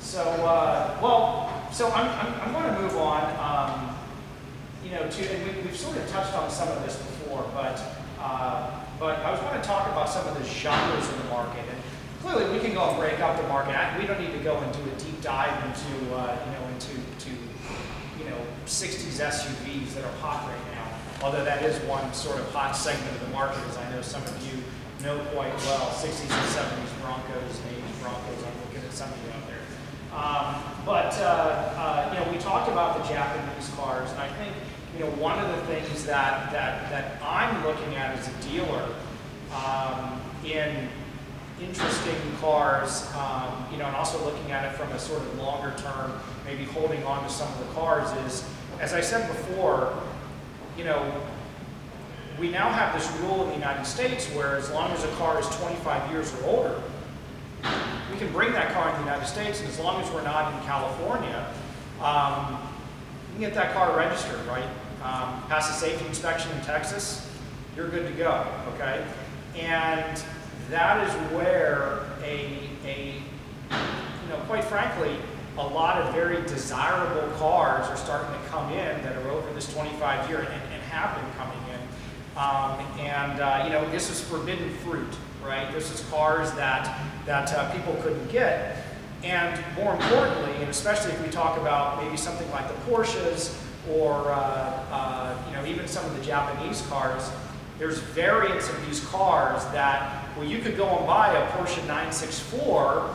So I'm going to move on. And we've sort of touched on some of this before, but I was going to talk about some of the genres in the market. And clearly, we can go and break up the market. We don't need to go and do a deep dive into 60s SUVs that are hot right now. Although that is one sort of hot segment of the market, as I know some of you know quite well. 60s and 70s Broncos and 80s Broncos. I'm looking at some of you out there. We talked about the Japanese cars, and I think one of the things that I'm looking at as a dealer in interesting cars, and also looking at it from a sort of longer term, maybe holding on to some of the cars is, as I said before, we now have this rule in the United States where as long as a car is 25 years or older, we can bring that car in the United States, and as long as we're not in California, you can get that car registered, right? Pass a safety inspection in Texas, you're good to go, okay? And that is where quite frankly, a lot of very desirable cars are starting to come in that are over this 25 year and have been coming in. This is forbidden fruit, right? This is cars that people couldn't get. And more importantly, and especially if we talk about maybe something like the Porsches or even some of the Japanese cars, there's variants of these cars that, well, you could go and buy a Porsche 964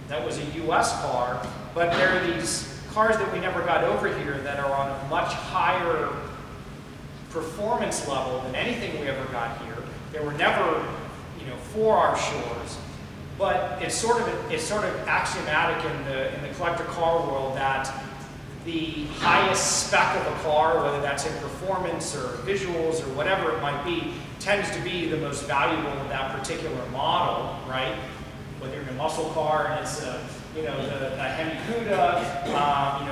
that was a US car, but there are these cars that we never got over here that are on a much higher performance level than anything we ever got here. They were never, for our shores, but it's sort of axiomatic in the collector car world that the highest spec of a car, whether that's in performance or visuals or whatever it might be, tends to be the most valuable of that particular model, right? Whether you're in a muscle car and it's a Hemi Cuda,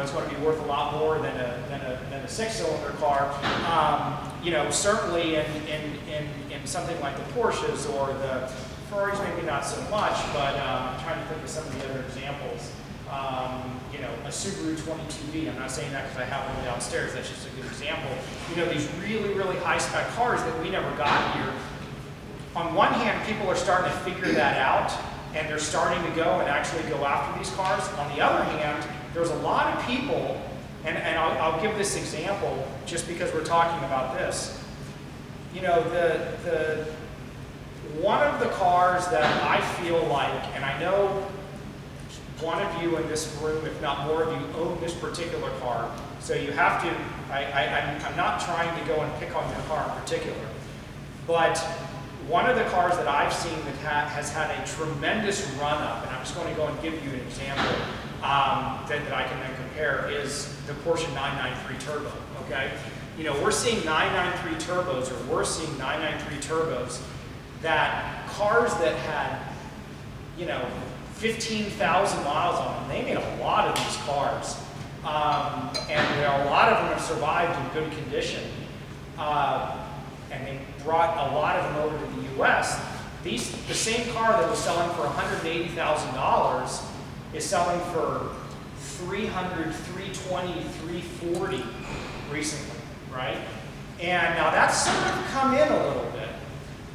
it's going to be worth a lot more than a six-cylinder car. Certainly in something like the Porsches or the Ferraris, maybe not so much, but I'm trying to think of some of the other examples. A Subaru 22B, I'm not saying that because I have one downstairs, that's just a good example. These really, really high-spec cars that we never got here. On one hand, people are starting to figure that out, and they're starting to go and actually go after these cars. On the other hand, there's a lot of people, and I'll give this example just because we're talking about this. One of the cars that I feel like, and I know one of you in this room, if not more of you, own this particular car. So you have to, I'm not trying to go and pick on your car in particular, but one of the cars that I've seen that has had a tremendous run-up, and I'm just going to go and give you an example that I can then compare, is the Porsche 993 Turbo, okay? We're seeing 993 turbos, or we're seeing 993 turbos that cars that had, 15,000 miles on them, they made a lot of these cars. And a lot of them have survived in good condition. And they brought a lot of them over to the US. The same car that was selling for $180,000 is selling for $300, $320, $340 recently, right? And now that's sort of come in a little bit,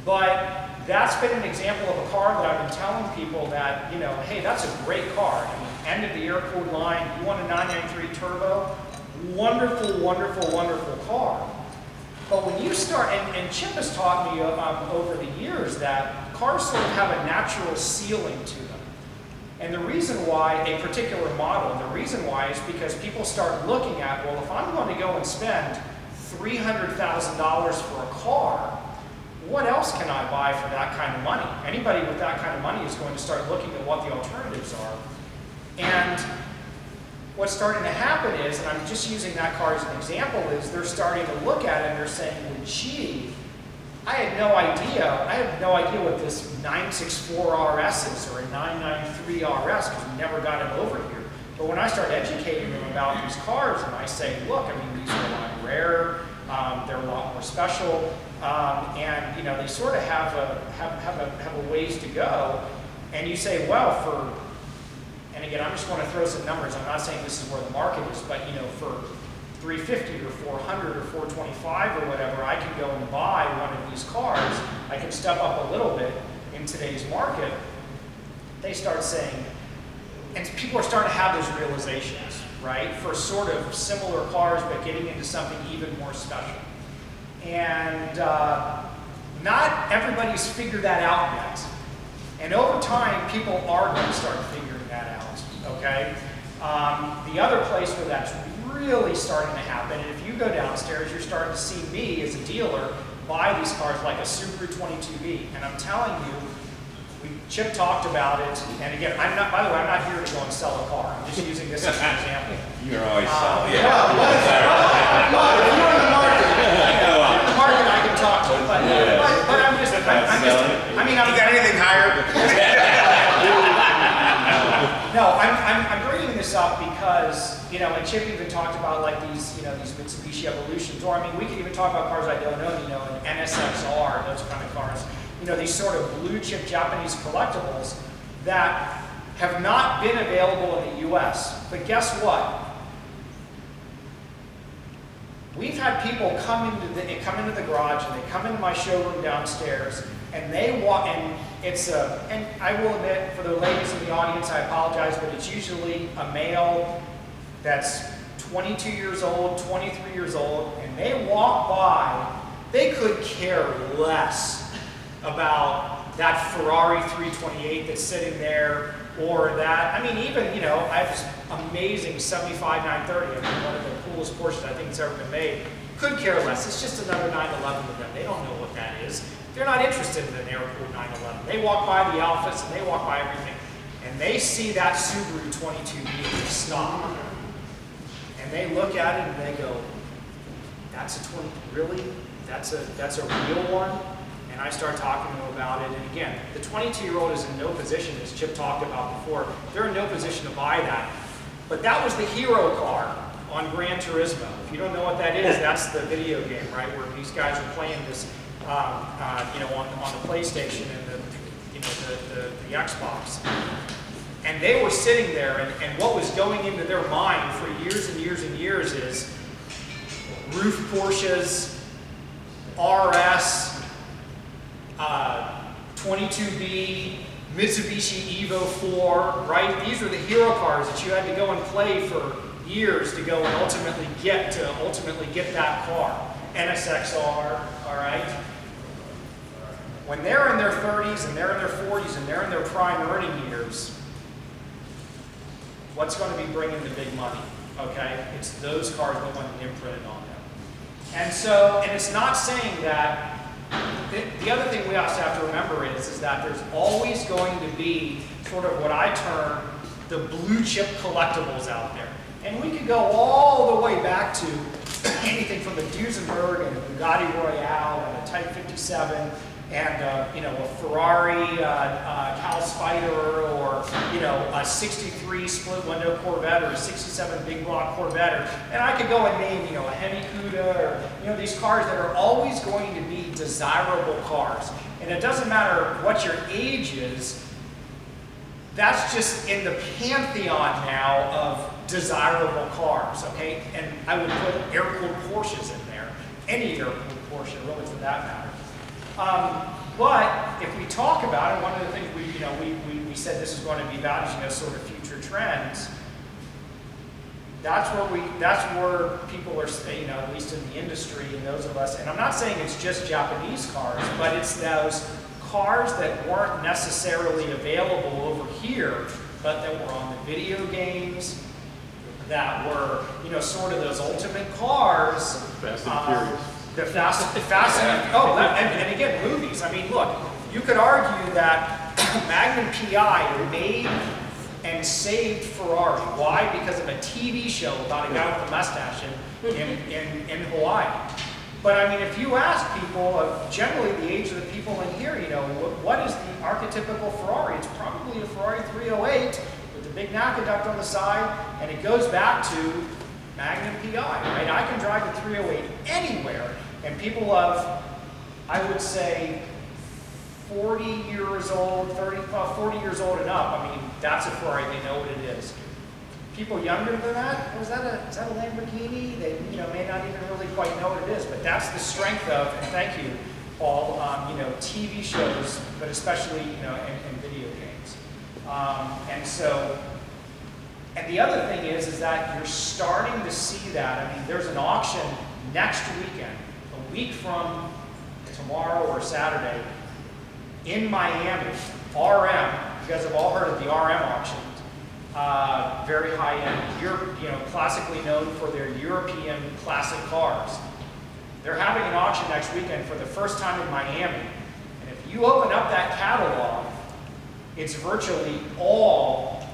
but that's been an example of a car that I've been telling people that, hey, that's a great car. End of the air-cooled line, you want a 993 Turbo? Wonderful, wonderful, wonderful car. But when you start, and Chip has taught me over the years that cars sort of have a natural ceiling to them. And the reason why a particular model, and the reason why is because people start looking at, well, if I'm going to go and spend $300,000 for a car, what else can I buy for that kind of money? Anybody with that kind of money is going to start looking at what the alternatives are. And what's starting to happen is, and I'm just using that car as an example, is they're starting to look at it and they're saying, well, gee, I had no idea what this 964 RS is or a 993 RS because we never got it over here. But when I start educating them about these cars and I say, look, these are a lot rarer, they're a lot more special, and they sort of have a ways to go. And you say, well, for and again, I just want to throw some numbers. I'm not saying this is where the market is, but for 350 or 400 or 425 or whatever, I can go and buy one of these cars. I can step up a little bit in today's market. They start saying, and people are starting to have those realizations, right? For sort of similar cars, but getting into something even more special. And not everybody's figured that out yet. And over time, people are going to start figuring that out, okay? The other place where that's really starting to happen, and if you go downstairs, you're starting to see me as a dealer buy these cars like a Subaru 22B. And I'm telling you, Chip talked about it, and again, by the way, I'm not here to go and sell a car. I'm just using this as an example. You're always selling. If you're in the market, I can talk to it, but you got anything higher? No, I'm bringing this up because, and Chip even talked about like these, these Mitsubishi Evolutions, or we could even talk about cars I don't own, an NSXR, those kind of cars. These sort of blue chip Japanese collectibles that have not been available in the US. But guess what? We've had people come into the garage, and they come into my showroom downstairs, and they walk, and I will admit, for the ladies in the audience, I apologize, but it's usually a male that's 22 years old, 23 years old, and they walk by, they could care less about that Ferrari 328 that's sitting there, or that, even, I have this amazing 75 930, one of the coolest Porsches I think that's ever been made. Could care less. It's just another 911 with them. They don't know what that is. They're not interested in an air-cooled 911. They walk by the Alphas, and they walk by everything, and they see that Subaru 22B, and they stop. And they look at it, and they go, that's a 20, really? That's a real one? And I start talking to them about it, and again, the 22-year-old is in no position, as Chip talked about before, they're in no position to buy that. But that was the hero car on Gran Turismo. If you don't know what that is, that's the video game, right, where these guys are playing this, on the PlayStation and the Xbox. And they were sitting there, and what was going into their mind for years and years and years is roof Porsches, RS, 22B, Mitsubishi Evo 4, right? These were the hero cars that you had to go and play for years to go and ultimately get that car. NSXR, all right? When they're in their 30s and they're in their 40s and they're in their prime earning years, what's going to be bringing the big money, okay? It's those cars that want an imprinted on them. And it's not saying that. The other thing we also have to remember is that there's always going to be sort of what I term the blue chip collectibles out there. And we could go all the way back to anything from the Duesenberg and a Bugatti Royale and a Type 57 and a Ferrari Cal Spider, or a 63 split window Corvette, or a 67 big block Corvette, and I could go and name a Hemi Cuda, or these cars that are always going to be desirable cars. And it doesn't matter what your age is, that's just in the pantheon now of desirable cars, okay? And I would put air-cooled Porsches in there, any air-cooled Porsche, really, for that matter. But if we talk about it, one of the things we said this is going to be about is sort of future trends. That's where people are, at least in the industry, and those of us. And I'm not saying it's just Japanese cars, but it's those cars that weren't necessarily available over here, but that were on the video games, that were sort of those ultimate cars. Fast and Furious. The Fast and again, movies. Look, you could argue that Magnum PI made and saved Ferrari. Why? Because of a TV show about a guy with a mustache in Hawaii. But if you ask people, generally the age of the people in here, what is the archetypical Ferrari? It's probably a Ferrari 308 with the big aqueduct on the side, and it goes back to Magnum PI, right? I can drive a 308 anywhere. And people of, I would say, 40 years old, 40 years old and up, I mean, that's a Ferrari, they know what it is. People younger than that, is that a Lamborghini? They may not even really quite know what it is, but that's the strength of, and thank you, Paul, TV shows, but especially, in video games. And the other thing is that you're starting to see that. I mean, there's an auction next weekend, a week from tomorrow or Saturday, in Miami, RM. You guys have all heard of the RM auction. Very high end, classically known for their European classic cars. They're having an auction next weekend for the first time in Miami. And if you open up that catalog, it's virtually all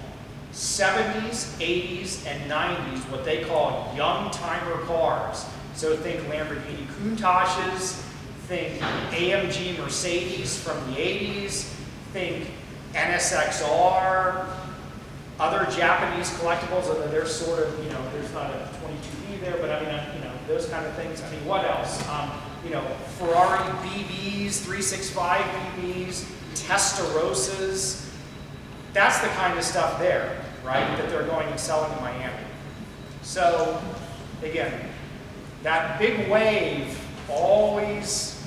70s, 80s, and 90s, what they call young timer cars. So think Lamborghini Countaches, think AMG Mercedes from the 80s, think NSXR, other Japanese collectibles, although they're sort of, there's not a 22B there, but I mean, those kind of things. I mean, what else? Ferrari BBs, 365 BBs, Testarossas. That's the kind of stuff there, right, that they're going and selling in Miami. So, again, that big wave always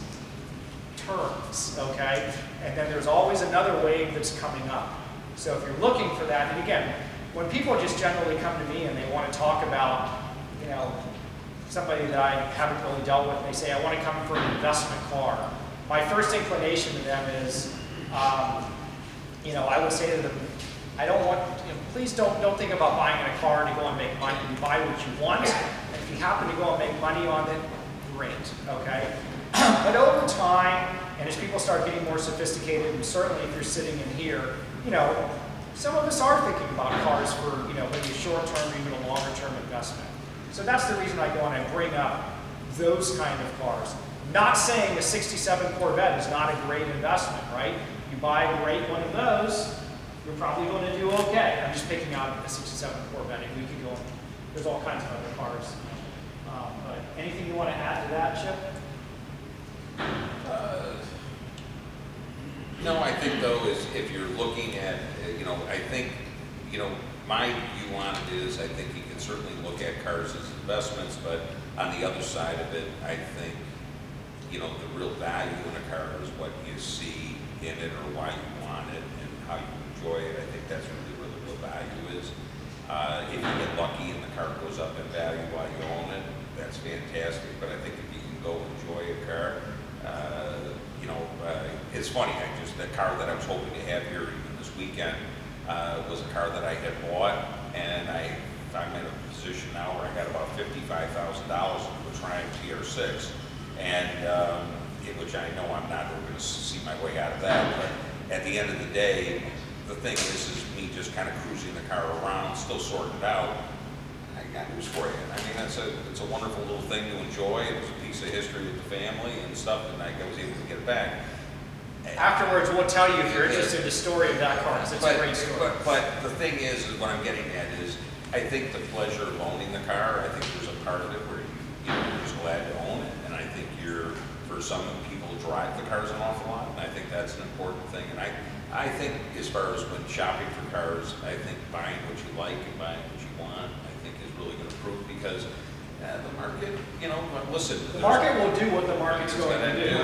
turns, okay? And then there's always another wave that's coming up. So if you're looking for that, and again, when people just generally come to me and they want to talk about, somebody that I haven't really dealt with, they say, I want to come for an investment car. My first inclination to them is, I would say to them, I don't want, please don't think about buying a car to go and make money. You buy what you want, and if you happen to go and make money on it, great, okay? But over time, and as people start getting more sophisticated, and certainly if you're sitting in here, some of us are thinking about cars for, maybe a short-term or even a longer-term investment. So that's the reason I go and I bring up those kind of cars. Not saying a 67 Corvette is not a great investment, right? You buy a great one of those, you're probably going to do okay. I'm just picking out a 67 Corvette. If we could go, there's all kinds of other cars. But anything you want to add to that, Chip? No, I think though is if you're looking at, I think, my view on it is I think you can certainly look at cars as investments, but on the other side of it, I think, the real value in a car is what you see in it or why you want it and how you enjoy it. I think that's really where the real value is. If you get lucky and the car goes up in value while you own it, that's fantastic. But I think if you can go enjoy a car, it's funny. The car that I was hoping to have here even this weekend was a car that I had bought, and I'm in a position now where I got about $55,000 into a Triumph TR6, and which I know I'm not going to see my way out of that. But at the end of the day, the thing is me just kind of cruising the car around, still sorting it out. I got news for you. I mean, it's a wonderful little thing to enjoy. It was a piece of history with the family and stuff, and I was able to get it back. Afterwards, we'll tell you if you're interested in the story of that car, because it's a great story. But the thing is what I'm getting at is, I think the pleasure of owning the car, I think there's a part of it where you're just glad to own it, and I think for some people drive the cars an awful lot, and I think that's an important thing. And I think as far as when shopping for cars, I think buying what you like and buying what you want, I think is really going to prove, because the market, listen. The market will do what the market's going to do.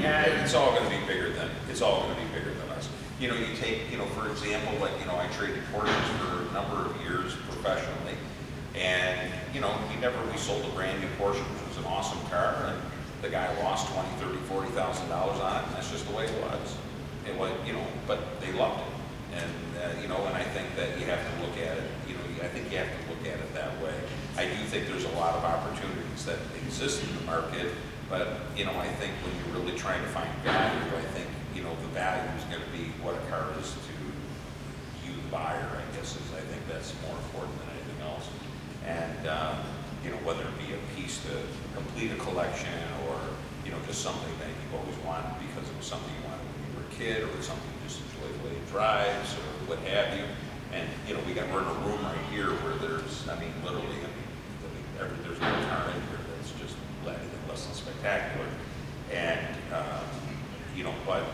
And it's all going to be bigger than us. You take, for example, I traded Porsches for a number of years professionally, and we sold a brand new Porsche, which was an awesome car, and the guy lost $20,000, $30,000, $40,000 on it, and that's just the way it was. But they loved it, and and I think that you have to look at it. I think you have to look at it that way. I do think there's a lot of opportunities that exist in the market, but I think when you're really trying to find value, I think the value is going to be what a car is to you, the buyer. I guess I think that's more important than anything else. And whether it be a piece to complete a collection, or just something that you've always wanted because it was something you wanted when you were a kid, or something you just enjoy the way it drives, or what have you. And we're in a room right here where there's, literally, there's no car in here that's just less than spectacular. And but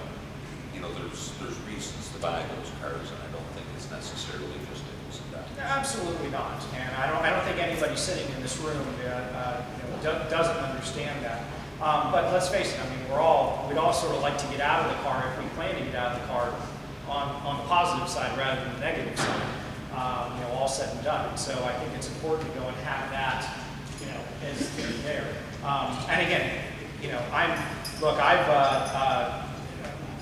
reasons to buy those cars, and I don't think it's necessarily just a reason to buy. Absolutely not, and I don't think anybody sitting in this room doesn't understand that. But let's face it, I mean, we'd all sort of like to get out of the car if we plan to get out of the car on the positive side rather than the negative side. All said and done. And so I think it's important to go and have that, as there. And again,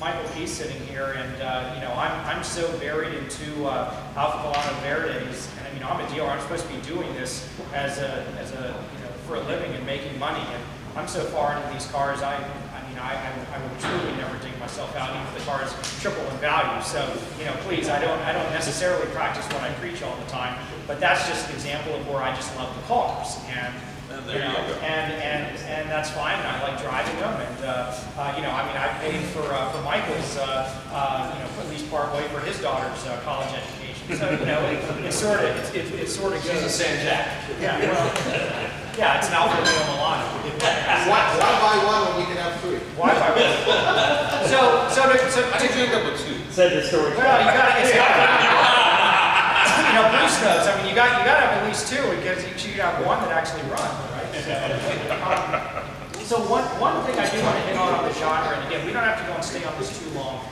Michael P. sitting here, and I'm so buried into Alfa Volante Verdes, and I mean, I'm a dealer. I'm supposed to be doing this as a for a living and making money, and I'm so far into these cars. I would truly never dig myself out, even if the car is triple in value. So, please, I don't necessarily practice what I preach all the time, but that's just an example of where I just love the cars, and and that's fine. And I like driving them, and I paid for Michael's police part way for his daughter's college education. So it sort of goes. She's a San Jack. Yeah, well, yeah, it's an Alfa Romeo Milano. Why buy one when you can have three? Why buy one? I think you end up with two. Said the story. Well, you got Bruce knows. I mean, you got to have at least two because you have one that actually runs, right? So one thing I do want to hit on the genre, and again, we don't have to go and stay on this too long,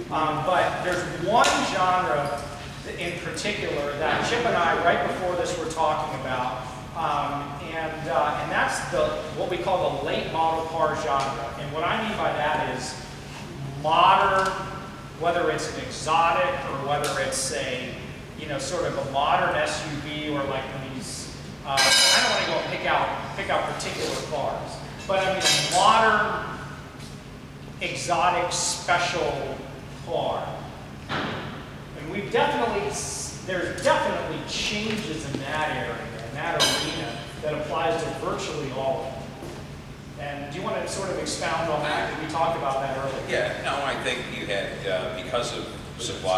but there's one genre in particular that Chip and I, right before this, were talking about, and that's what we call the late model car genre. And what I mean by that is modern, whether it's an exotic or whether it's a sort of a modern SUV or like these. I don't want to go and pick out particular cars, but I mean a modern, exotic, special car. And there's definitely changes in that area, in that arena, that applies to virtually all of them. And do you want to sort of expound on that? We talked about that earlier. Yeah, no, I think you had, because of supply